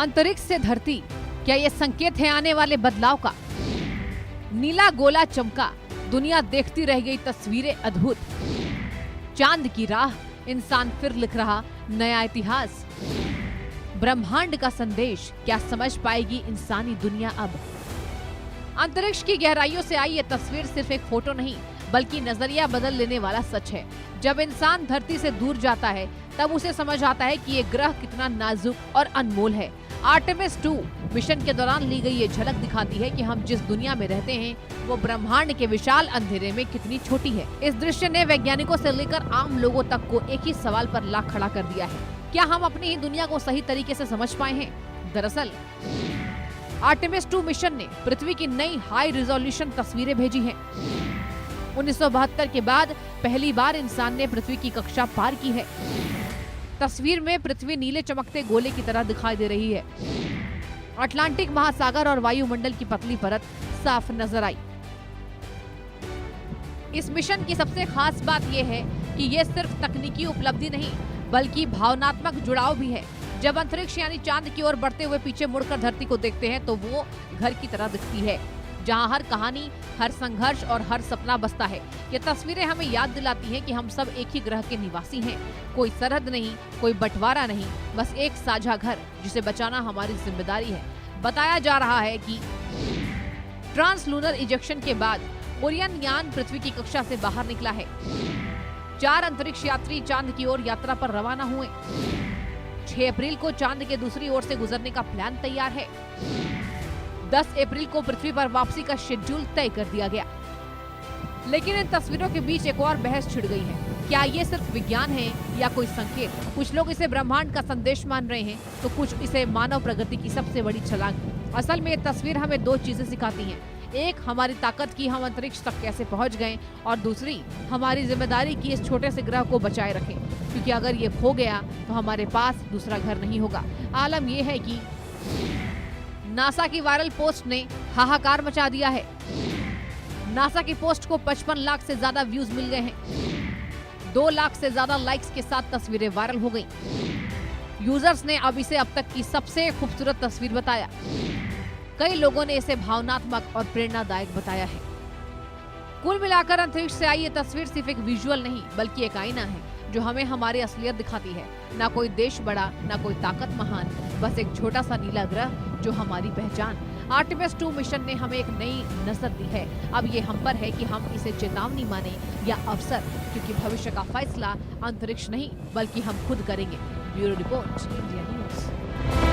अंतरिक्ष से धरती, क्या ये संकेत है आने वाले बदलाव का? नीला गोला चमका, दुनिया देखती रह गई तस्वीरें अद्भुत। चांद की राह, इंसान फिर लिख रहा नया इतिहास। ब्रह्मांड का संदेश, क्या समझ पाएगी इंसानी दुनिया अब? अंतरिक्ष की गहराइयों से आई ये तस्वीर सिर्फ एक फोटो नहीं, बल्कि नजरिया बदल लेने वाला सच है। जब इंसान धरती से दूर जाता है, तब उसे समझ आता है कि ये ग्रह कितना नाजुक और अनमोल है। आर्टेमिस 2 मिशन के दौरान ली गई ये झलक दिखाती है कि हम जिस दुनिया में रहते हैं, वो ब्रह्मांड के विशाल अंधेरे में कितनी छोटी है। इस दृश्य ने वैज्ञानिकों से लेकर आम लोगों तक को एक ही सवाल पर ला खड़ा कर दिया है: क्या हम अपनी ही दुनिया को सही तरीके से समझ पाए हैं? दरअसल आर्टेमिस 2 मिशन ने पृथ्वी की नई हाई रिजोल्यूशन तस्वीरें भेजी हैं। 1972 के बाद पहली बार इंसान ने पृथ्वी की कक्षा पार की है। तस्वीर में पृथ्वी नीले चमकते गोले की तरह दिखाई दे रही है। अटलांटिक महासागर और वायुमंडल की पतली परत साफ नजर आई। इस मिशन की सबसे खास बात यह है कि ये सिर्फ तकनीकी उपलब्धि नहीं, बल्कि भावनात्मक जुड़ाव भी है। जब अंतरिक्ष यानी चांद की ओर बढ़ते हुए पीछे मुड़कर धरती को देखते हैं, तो वो घर की तरह दिखती है, जहां हर कहानी, हर संघर्ष और हर सपना बसता है। ये तस्वीरें हमें याद दिलाती हैं कि हम सब एक ही ग्रह के निवासी हैं। कोई सरहद नहीं, कोई बंटवारा नहीं, बस एक साझा घर जिसे बचाना हमारी जिम्मेदारी है। बताया जा रहा है कि ट्रांसलूनर इजेक्शन के बाद ओरियन यान पृथ्वी की कक्षा से बाहर निकला है। 4 अंतरिक्ष यात्री चांद की ओर यात्रा पर रवाना हुए। 6 अप्रैल को चांद के दूसरी ओर से गुजरने का प्लान तैयार है। 10 अप्रैल को पृथ्वी पर वापसी का शेड्यूल तय कर दिया गया। लेकिन इन तस्वीरों के बीच एक और बहस छिड़ गई है। क्या ये सिर्फ विज्ञान है या कोई संकेत? कुछ लोग इसे ब्रह्मांड का संदेश मान रहे हैं, तो कुछ इसे मानव प्रगति की सबसे बड़ी छलांग। असल में ये तस्वीर हमें 2 चीजें सिखाती हैं। एक, हमारी ताकत की हम अंतरिक्ष तक कैसे पहुंच गए, और दूसरी, हमारी जिम्मेदारी की इस छोटे से ग्रह को बचाए रखें, क्योंकि अगर ये खो गया तो हमारे पास दूसरा घर नहीं होगा। आलम यह है कि नासा की वायरल पोस्ट ने हाहाकार मचा दिया है। नासा की पोस्ट को 55 लाख से ज्यादा व्यूज मिल गए हैं। 2 लाख से ज्यादा लाइक्स के साथ तस्वीरें वायरल हो गईं। यूजर्स ने अब इसे अब तक की सबसे खूबसूरत तस्वीर बताया। कई लोगों ने इसे भावनात्मक और प्रेरणादायक बताया है। कुल मिलाकर अंतरिक्ष से आई ये तस्वीर सिर्फ एक विजुअल नहीं, बल्कि एक आईना है जो हमें हमारी असलियत दिखाती है। ना कोई देश बड़ा, ना कोई ताकत महान, बस एक छोटा सा नीला ग्रह जो हमारी पहचान। आर्टेमिस 2 मिशन ने हमें एक नई नजर दी है। अब ये हम पर है कि हम इसे चेतावनी माने या अवसर, क्योंकि भविष्य का फैसला अंतरिक्ष नहीं, बल्कि हम खुद करेंगे। Bureau report, India news.